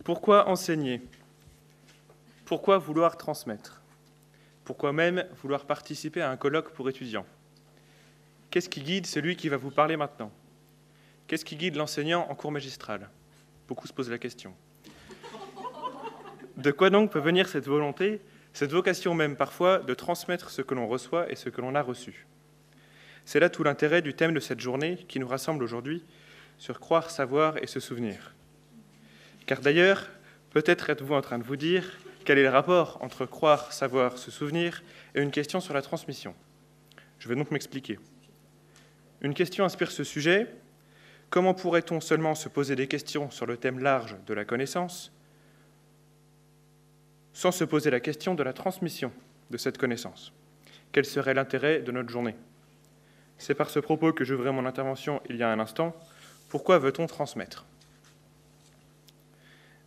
Pourquoi enseigner? Pourquoi vouloir transmettre? Pourquoi même vouloir participer à un colloque pour étudiants? Qu'est-ce qui guide celui qui va vous parler maintenant? Qu'est-ce qui guide l'enseignant en cours magistral? Beaucoup se posent la question. De quoi donc peut venir cette volonté, cette vocation même parfois de transmettre ce que l'on reçoit et ce que l'on a reçu? C'est là tout l'intérêt du thème de cette journée qui nous rassemble aujourd'hui sur croire, savoir et se souvenir. Car d'ailleurs, peut-être êtes-vous en train de vous dire quel est le rapport entre croire, savoir, se souvenir et une question sur la transmission. Je vais donc m'expliquer. Une question inspire ce sujet. Comment pourrait-on seulement se poser des questions sur le thème large de la connaissance sans se poser la question de la transmission de cette connaissance? Quel serait l'intérêt de notre journée? C'est par ce propos que j'ouvrais mon intervention il y a un instant. Pourquoi veut-on transmettre?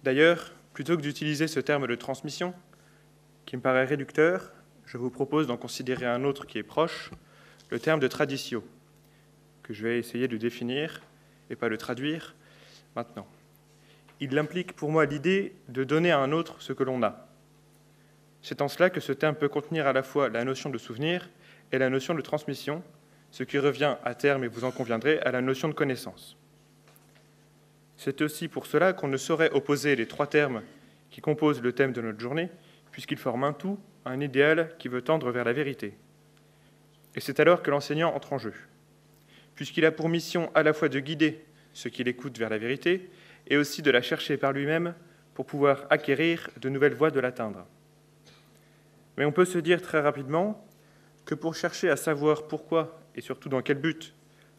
D'ailleurs, plutôt que d'utiliser ce terme de transmission, qui me paraît réducteur, je vous propose d'en considérer un autre qui est proche, le terme de traditio, que je vais essayer de définir et pas de traduire maintenant. Il implique pour moi l'idée de donner à un autre ce que l'on a. C'est en cela que ce terme peut contenir à la fois la notion de souvenir et la notion de transmission, ce qui revient à terme, et vous en conviendrez, à la notion de connaissance. C'est aussi pour cela qu'on ne saurait opposer les trois termes qui composent le thème de notre journée, puisqu'ils forment un tout, un idéal qui veut tendre vers la vérité. Et c'est alors que l'enseignant entre en jeu, puisqu'il a pour mission à la fois de guider ceux qui l'écoutent vers la vérité, et aussi de la chercher par lui-même pour pouvoir acquérir de nouvelles voies de l'atteindre. Mais on peut se dire très rapidement que pour chercher à savoir pourquoi et surtout dans quel but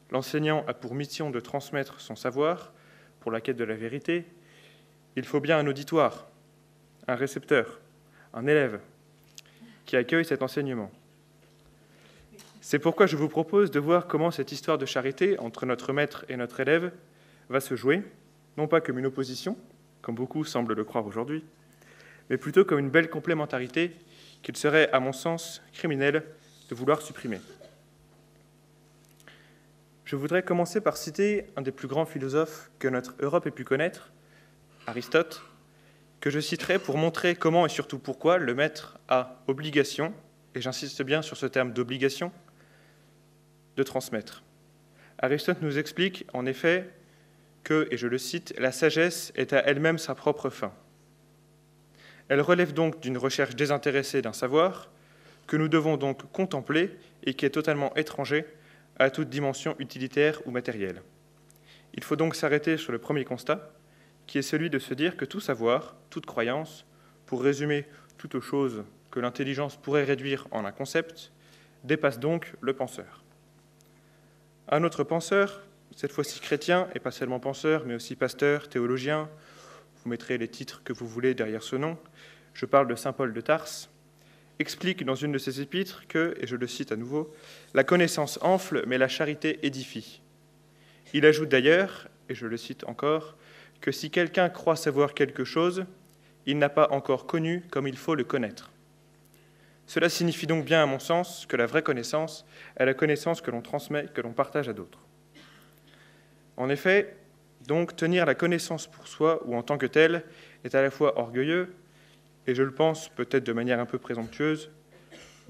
l'enseignant a pour mission de transmettre son savoir pour la quête de la vérité, il faut bien un auditoire, un récepteur, un élève qui accueille cet enseignement. C'est pourquoi je vous propose de voir comment cette histoire de charité entre notre maître et notre élève va se jouer, non pas comme une opposition, comme beaucoup semblent le croire aujourd'hui, mais plutôt comme une belle complémentarité qu'il serait, à mon sens, criminel de vouloir supprimer. Je voudrais commencer par citer un des plus grands philosophes que notre Europe ait pu connaître, Aristote, que je citerai pour montrer comment et surtout pourquoi le maître a obligation, et j'insiste bien sur ce terme d'obligation, de transmettre. Aristote nous explique en effet que, et je le cite, « la sagesse est à elle-même sa propre fin ». Elle relève donc d'une recherche désintéressée d'un savoir que nous devons donc contempler et qui est totalement étranger à toute dimension utilitaire ou matérielle. Il faut donc s'arrêter sur le premier constat, qui est celui de se dire que tout savoir, toute croyance, pour résumer toute chose que l'intelligence pourrait réduire en un concept, dépasse donc le penseur. Un autre penseur, cette fois-ci chrétien, et pas seulement penseur, mais aussi pasteur, théologien, vous mettrez les titres que vous voulez derrière ce nom, je parle de saint Paul de Tarse, explique dans une de ses épîtres que, et je le cite à nouveau, « la connaissance enfle, mais la charité édifie ». Il ajoute d'ailleurs, et je le cite encore, que si quelqu'un croit savoir quelque chose, il n'a pas encore connu comme il faut le connaître. Cela signifie donc bien, à mon sens, que la vraie connaissance est la connaissance que l'on transmet, que l'on partage à d'autres. En effet, donc, tenir la connaissance pour soi ou en tant que telle est à la fois orgueilleux, et je le pense peut-être de manière un peu présomptueuse,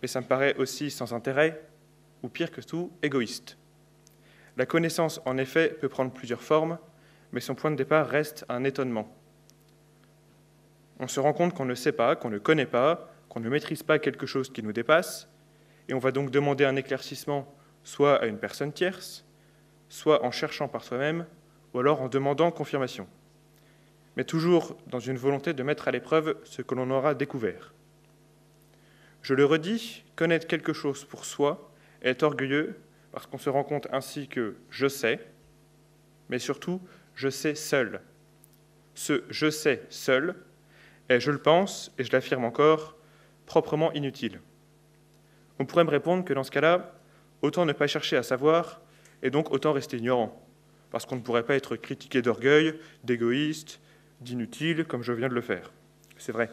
mais ça me paraît aussi sans intérêt, ou pire que tout, égoïste. La connaissance, en effet, peut prendre plusieurs formes, mais son point de départ reste un étonnement. On se rend compte qu'on ne sait pas, qu'on ne connaît pas, qu'on ne maîtrise pas quelque chose qui nous dépasse, et on va donc demander un éclaircissement soit à une personne tierce, soit en cherchant par soi-même, ou alors en demandant confirmation, mais toujours dans une volonté de mettre à l'épreuve ce que l'on aura découvert. Je le redis, connaître quelque chose pour soi est orgueilleux parce qu'on se rend compte ainsi que je sais, mais surtout je sais seul. Ce je sais seul est, je le pense, et je l'affirme encore, proprement inutile. On pourrait me répondre que dans ce cas-là, autant ne pas chercher à savoir et donc autant rester ignorant, parce qu'on ne pourrait pas être critiqué d'orgueil, d'égoïste, d'inutile, comme je viens de le faire. C'est vrai.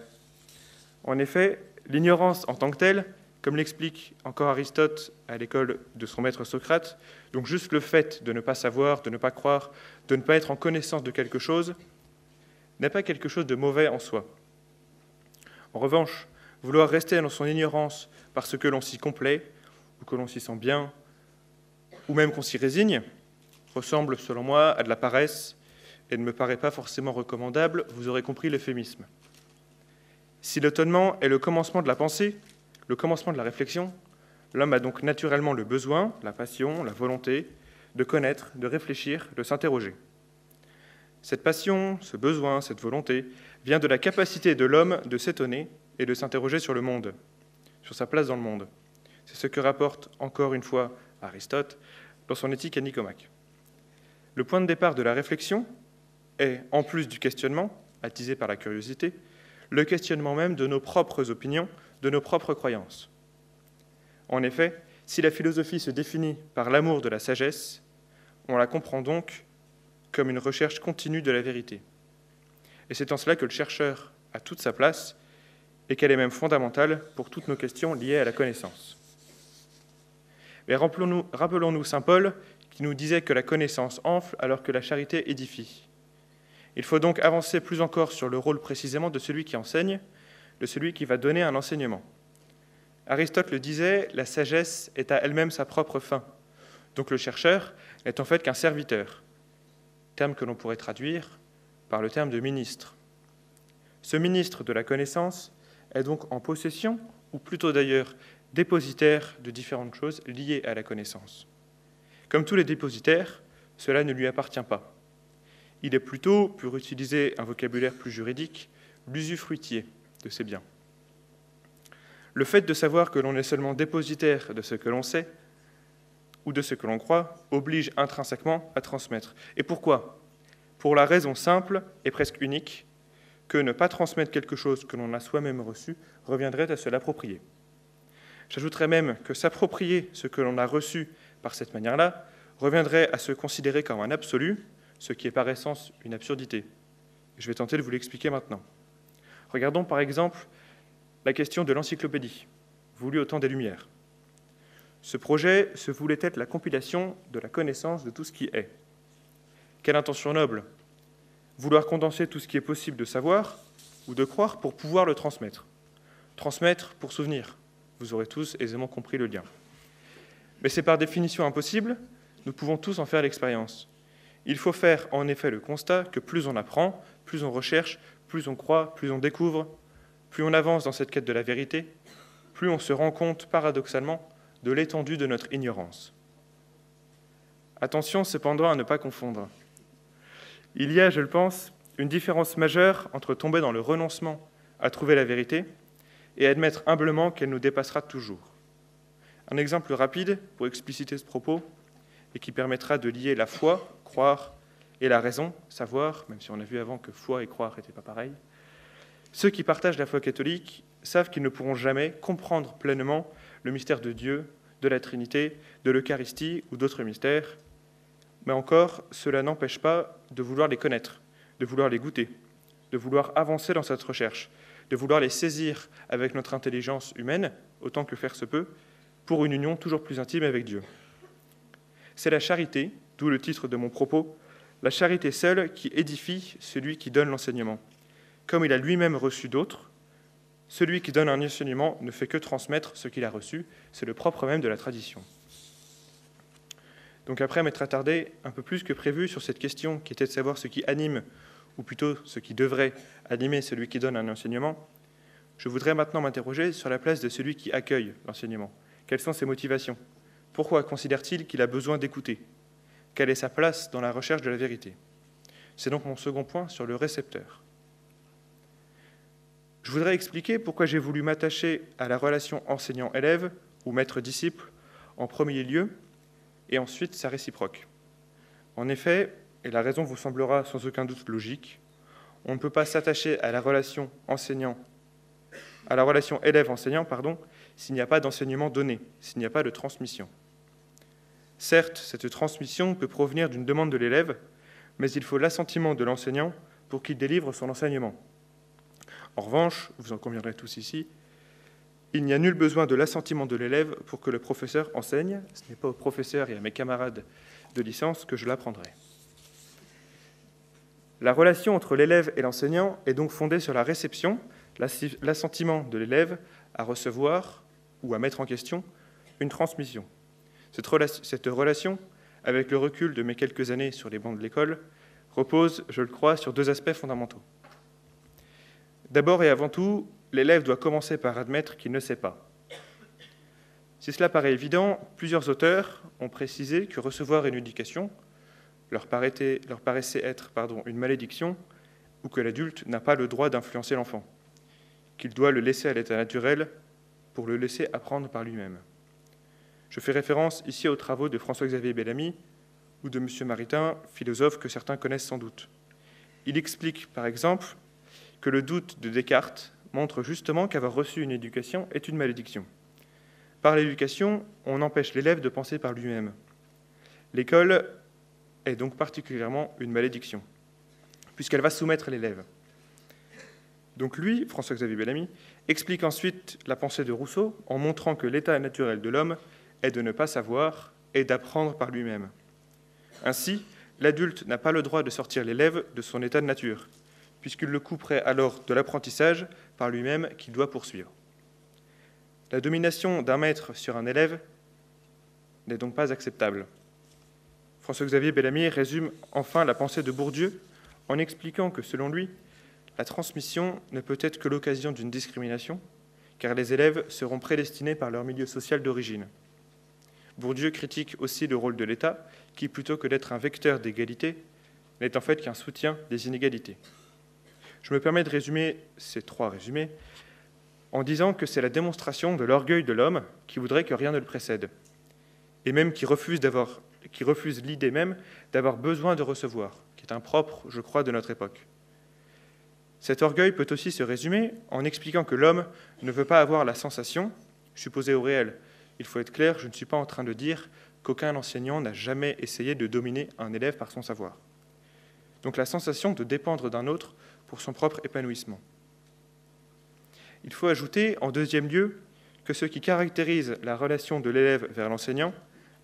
En effet, l'ignorance en tant que telle, comme l'explique encore Aristote à l'école de son maître Socrate, donc juste le fait de ne pas savoir, de ne pas croire, de ne pas être en connaissance de quelque chose, n'est pas quelque chose de mauvais en soi. En revanche, vouloir rester dans son ignorance parce que l'on s'y complaît, ou que l'on s'y sent bien, ou même qu'on s'y résigne, ressemble, selon moi, à de la paresse et ne me paraît pas forcément recommandable, vous aurez compris l'euphémisme. Si l'étonnement est le commencement de la pensée, le commencement de la réflexion, l'homme a donc naturellement le besoin, la passion, la volonté de connaître, de réfléchir, de s'interroger. Cette passion, ce besoin, cette volonté vient de la capacité de l'homme de s'étonner et de s'interroger sur le monde, sur sa place dans le monde. C'est ce que rapporte encore une fois Aristote dans son Éthique à Nicomaque. Le point de départ de la réflexion est, en plus du questionnement, attisé par la curiosité, le questionnement même de nos propres opinions, de nos propres croyances. En effet, si la philosophie se définit par l'amour de la sagesse, on la comprend donc comme une recherche continue de la vérité. Et c'est en cela que le chercheur a toute sa place et qu'elle est même fondamentale pour toutes nos questions liées à la connaissance. Mais rappelons-nous saint Paul qui nous disait que la connaissance enfle alors que la charité édifie. Il faut donc avancer plus encore sur le rôle précisément de celui qui enseigne, de celui qui va donner un enseignement. Aristote le disait, la sagesse est à elle-même sa propre fin. Donc le chercheur n'est en fait qu'un serviteur, terme que l'on pourrait traduire par le terme de ministre. Ce ministre de la connaissance est donc en possession, ou plutôt d'ailleurs dépositaire de différentes choses liées à la connaissance. Comme tous les dépositaires, cela ne lui appartient pas. Il est plutôt, pour utiliser un vocabulaire plus juridique, l'usufruitier de ces biens. Le fait de savoir que l'on est seulement dépositaire de ce que l'on sait ou de ce que l'on croit oblige intrinsèquement à transmettre. Et pourquoi ? Pour la raison simple et presque unique que ne pas transmettre quelque chose que l'on a soi-même reçu reviendrait à se l'approprier. J'ajouterais même que s'approprier ce que l'on a reçu par cette manière-là reviendrait à se considérer comme un absolu, ce qui est par essence une absurdité. Je vais tenter de vous l'expliquer maintenant. Regardons par exemple la question de l'encyclopédie, voulue au temps des Lumières. Ce projet se voulait être la compilation de la connaissance de tout ce qui est. Quelle intention noble! Vouloir condenser tout ce qui est possible de savoir ou de croire pour pouvoir le transmettre. Transmettre pour souvenir. Vous aurez tous aisément compris le lien. Mais c'est par définition impossible, nous pouvons tous en faire l'expérience. Il faut faire en effet le constat que plus on apprend, plus on recherche, plus on croit, plus on découvre, plus on avance dans cette quête de la vérité, plus on se rend compte paradoxalement de l'étendue de notre ignorance. Attention cependant à ne pas confondre. Il y a, je le pense, une différence majeure entre tomber dans le renoncement à trouver la vérité et admettre humblement qu'elle nous dépassera toujours. Un exemple rapide pour expliciter ce propos et qui permettra de lier la foi, croire, et la raison, savoir, même si on a vu avant que foi et croire n'étaient pas pareil. Ceux qui partagent la foi catholique savent qu'ils ne pourront jamais comprendre pleinement le mystère de Dieu, de la Trinité, de l'Eucharistie ou d'autres mystères. Mais encore, cela n'empêche pas de vouloir les connaître, de vouloir les goûter, de vouloir avancer dans cette recherche, de vouloir les saisir avec notre intelligence humaine, autant que faire se peut, pour une union toujours plus intime avec Dieu. C'est la charité, d'où le titre de mon propos, la charité seule qui édifie celui qui donne l'enseignement. Comme il a lui-même reçu d'autres, celui qui donne un enseignement ne fait que transmettre ce qu'il a reçu, c'est le propre même de la tradition. Donc après m'être attardé un peu plus que prévu sur cette question qui était de savoir ce qui anime, ou plutôt ce qui devrait animer celui qui donne un enseignement, je voudrais maintenant m'interroger sur la place de celui qui accueille l'enseignement. Quelles sont ses motivations ? Pourquoi considère-t-il qu'il a besoin d'écouter ? Quelle est sa place dans la recherche de la vérité ? C'est donc mon second point sur le récepteur. Je voudrais expliquer pourquoi j'ai voulu m'attacher à la relation enseignant-élève ou maître-disciple en premier lieu, et ensuite sa réciproque. En effet, et la raison vous semblera sans aucun doute logique, on ne peut pas s'attacher à la relation élève-enseignant, s'il n'y a pas d'enseignement donné, s'il n'y a pas de transmission. Certes, cette transmission peut provenir d'une demande de l'élève, mais il faut l'assentiment de l'enseignant pour qu'il délivre son enseignement. En revanche, vous en conviendrez tous ici, il n'y a nul besoin de l'assentiment de l'élève pour que le professeur enseigne. Ce n'est pas au professeur et à mes camarades de licence que je l'apprendrai. La relation entre l'élève et l'enseignant est donc fondée sur la réception, l'assentiment de l'élève à recevoir ou à mettre en question une transmission. Cette relation, avec le recul de mes quelques années sur les bancs de l'école, repose, je le crois, sur deux aspects fondamentaux. D'abord et avant tout, l'élève doit commencer par admettre qu'il ne sait pas. Si cela paraît évident, plusieurs auteurs ont précisé que recevoir une éducation leur paraissait être une malédiction, ou que l'adulte n'a pas le droit d'influencer l'enfant, qu'il doit le laisser à l'état naturel pour le laisser apprendre par lui-même. Je fais référence ici aux travaux de François-Xavier Bellamy ou de M. Maritain, philosophe que certains connaissent sans doute. Il explique, par exemple, que le doute de Descartes montre justement qu'avoir reçu une éducation est une malédiction. Par l'éducation, on empêche l'élève de penser par lui-même. L'école est donc particulièrement une malédiction, puisqu'elle va soumettre l'élève. Donc lui, François-Xavier Bellamy, explique ensuite la pensée de Rousseau en montrant que l'état naturel de l'homme est de ne pas savoir et d'apprendre par lui-même. Ainsi, l'adulte n'a pas le droit de sortir l'élève de son état de nature, puisqu'il le couperait alors de l'apprentissage par lui-même qu'il doit poursuivre. La domination d'un maître sur un élève n'est donc pas acceptable. François-Xavier Bellamy résume enfin la pensée de Bourdieu en expliquant que, selon lui, la transmission ne peut être que l'occasion d'une discrimination, car les élèves seront prédestinés par leur milieu social d'origine. Bourdieu critique aussi le rôle de l'État, qui, plutôt que d'être un vecteur d'égalité, n'est en fait qu'un soutien des inégalités. Je me permets de résumer ces trois résumés en disant que c'est la démonstration de l'orgueil de l'homme qui voudrait que rien ne le précède, et même qui refuse l'idée même d'avoir besoin de recevoir, qui est impropre, je crois, de notre époque. Cet orgueil peut aussi se résumer en expliquant que l'homme ne veut pas avoir la sensation, supposée au réel. Il faut être clair, je ne suis pas en train de dire qu'aucun enseignant n'a jamais essayé de dominer un élève par son savoir. Donc la sensation de dépendre d'un autre pour son propre épanouissement. Il faut ajouter, en deuxième lieu, que ce qui caractérise la relation de l'élève vers l'enseignant,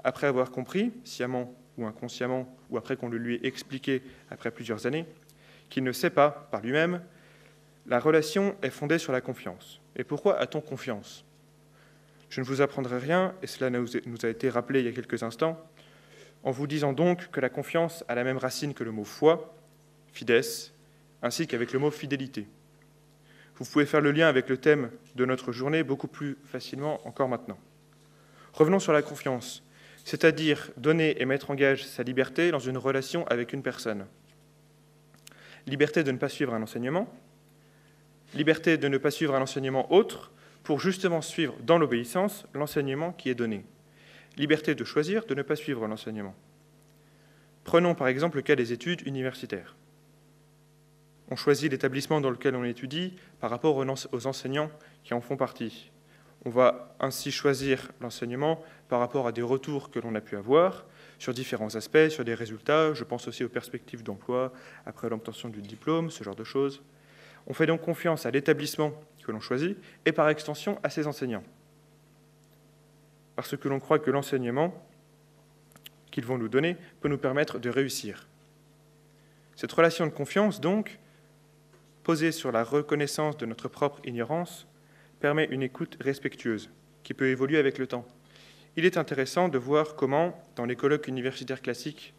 après avoir compris, sciemment ou inconsciemment, ou après qu'on le lui ait expliqué après plusieurs années, qu'il ne sait pas par lui-même, la relation est fondée sur la confiance. Et pourquoi a-t-on confiance ? Je ne vous apprendrai rien, et cela nous a été rappelé il y a quelques instants, en vous disant donc que la confiance a la même racine que le mot foi, fides, ainsi qu'avec le mot fidélité. Vous pouvez faire le lien avec le thème de notre journée beaucoup plus facilement encore maintenant. Revenons sur la confiance, c'est-à-dire donner et mettre en gage sa liberté dans une relation avec une personne. Liberté de ne pas suivre un enseignement, liberté de ne pas suivre un enseignement autre pour justement suivre dans l'obéissance l'enseignement qui est donné. Liberté de choisir de ne pas suivre l'enseignement. Prenons par exemple le cas des études universitaires. On choisit l'établissement dans lequel on étudie par rapport aux enseignants qui en font partie. On va ainsi choisir l'enseignement par rapport à des retours que l'on a pu avoir sur différents aspects, sur des résultats. Je pense aussi aux perspectives d'emploi après l'obtention du diplôme, ce genre de choses. On fait donc confiance à l'établissement que l'on choisit et par extension à ses enseignants. Parce que l'on croit que l'enseignement qu'ils vont nous donner peut nous permettre de réussir. Cette relation de confiance, donc, posée sur la reconnaissance de notre propre ignorance, permet une écoute respectueuse, qui peut évoluer avec le temps. Il est intéressant de voir comment, dans les colloques universitaires classiques,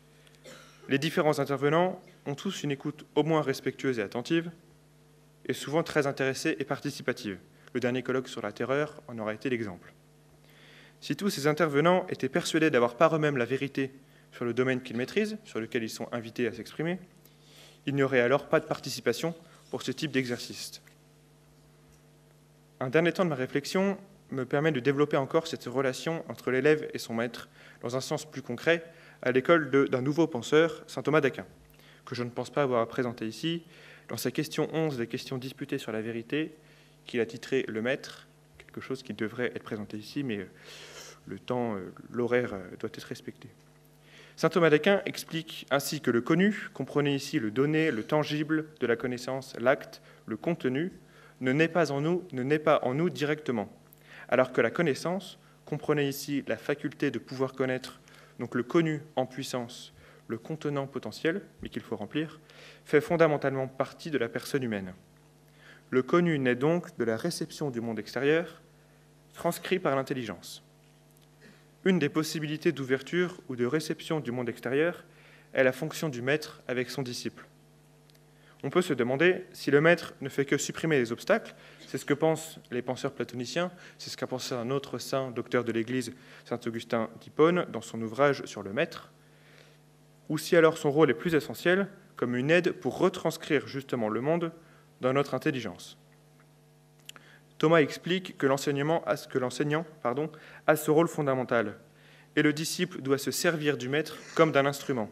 les différents intervenants ont tous une écoute au moins respectueuse et attentive, et souvent très intéressée et participative. Le dernier colloque sur la terreur en aura été l'exemple. Si tous ces intervenants étaient persuadés d'avoir par eux-mêmes la vérité sur le domaine qu'ils maîtrisent, sur lequel ils sont invités à s'exprimer, il n'y aurait alors pas de participation pour ce type d'exercice. Un dernier temps de ma réflexion me permet de développer encore cette relation entre l'élève et son maître dans un sens plus concret à l'école d'un nouveau penseur, saint Thomas d'Aquin, que je ne pense pas avoir à présenter ici, dans sa question 11 des questions disputées sur la vérité, qu'il a titré « Le Maître », quelque chose qui devrait être présenté ici, mais le temps, l'horaire doit être respecté. Saint Thomas d'Aquin explique ainsi que le connu comprenait ici le donné, le tangible de la connaissance, l'acte, le contenu, ne naît pas en nous directement, alors que la connaissance comprenait ici la faculté de pouvoir connaître, donc le connu en puissance, le contenant potentiel, mais qu'il faut remplir, fait fondamentalement partie de la personne humaine. Le connu naît donc de la réception du monde extérieur, transcrit par l'intelligence. Une des possibilités d'ouverture ou de réception du monde extérieur est la fonction du maître avec son disciple. On peut se demander si le maître ne fait que supprimer les obstacles, c'est ce que pensent les penseurs platoniciens, c'est ce qu'a pensé un autre saint docteur de l'Église, saint Augustin d'Hippone, dans son ouvrage sur le maître, ou si alors son rôle est plus essentiel, comme une aide pour retranscrire justement le monde dans notre intelligence. Thomas explique que l'enseignant a ce rôle fondamental, et le disciple doit se servir du maître comme d'un instrument,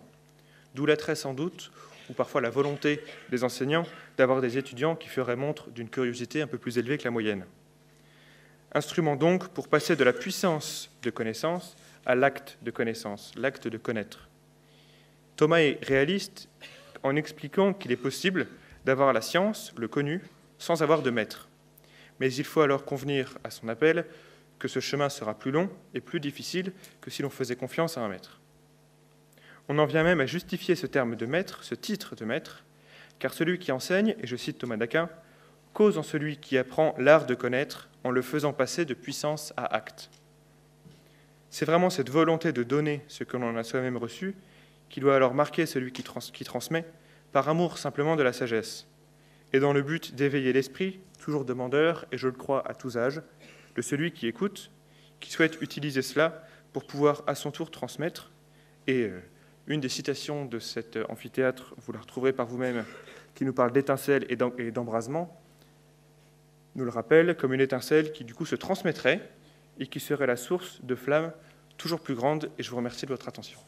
d'où l'attrait sans doute, ou parfois la volonté des enseignants d'avoir des étudiants qui feraient montre d'une curiosité un peu plus élevée que la moyenne. Instrument donc pour passer de la puissance de connaissance à l'acte de connaissance, l'acte de connaître. Thomas est réaliste en expliquant qu'il est possible d'avoir la science, le connu, sans avoir de maître. Mais il faut alors convenir à son appel que ce chemin sera plus long et plus difficile que si l'on faisait confiance à un maître. On en vient même à justifier ce terme de maître, ce titre de maître, car celui qui enseigne, et je cite Thomas d'Aquin, cause en celui qui apprend l'art de connaître en le faisant passer de puissance à acte. C'est vraiment cette volonté de donner ce que l'on a soi-même reçu qui doit alors marquer celui qui transmet par amour simplement de la sagesse, et dans le but d'éveiller l'esprit, toujours demandeur, et je le crois à tous âges, de celui qui écoute, qui souhaite utiliser cela pour pouvoir à son tour transmettre. Et une des citations de cet amphithéâtre, vous la retrouverez par vous-même, qui nous parle d'étincelle et d'embrasement, nous le rappelle comme une étincelle qui du coup se transmettrait et qui serait la source de flammes toujours plus grandes. Et je vous remercie de votre attention.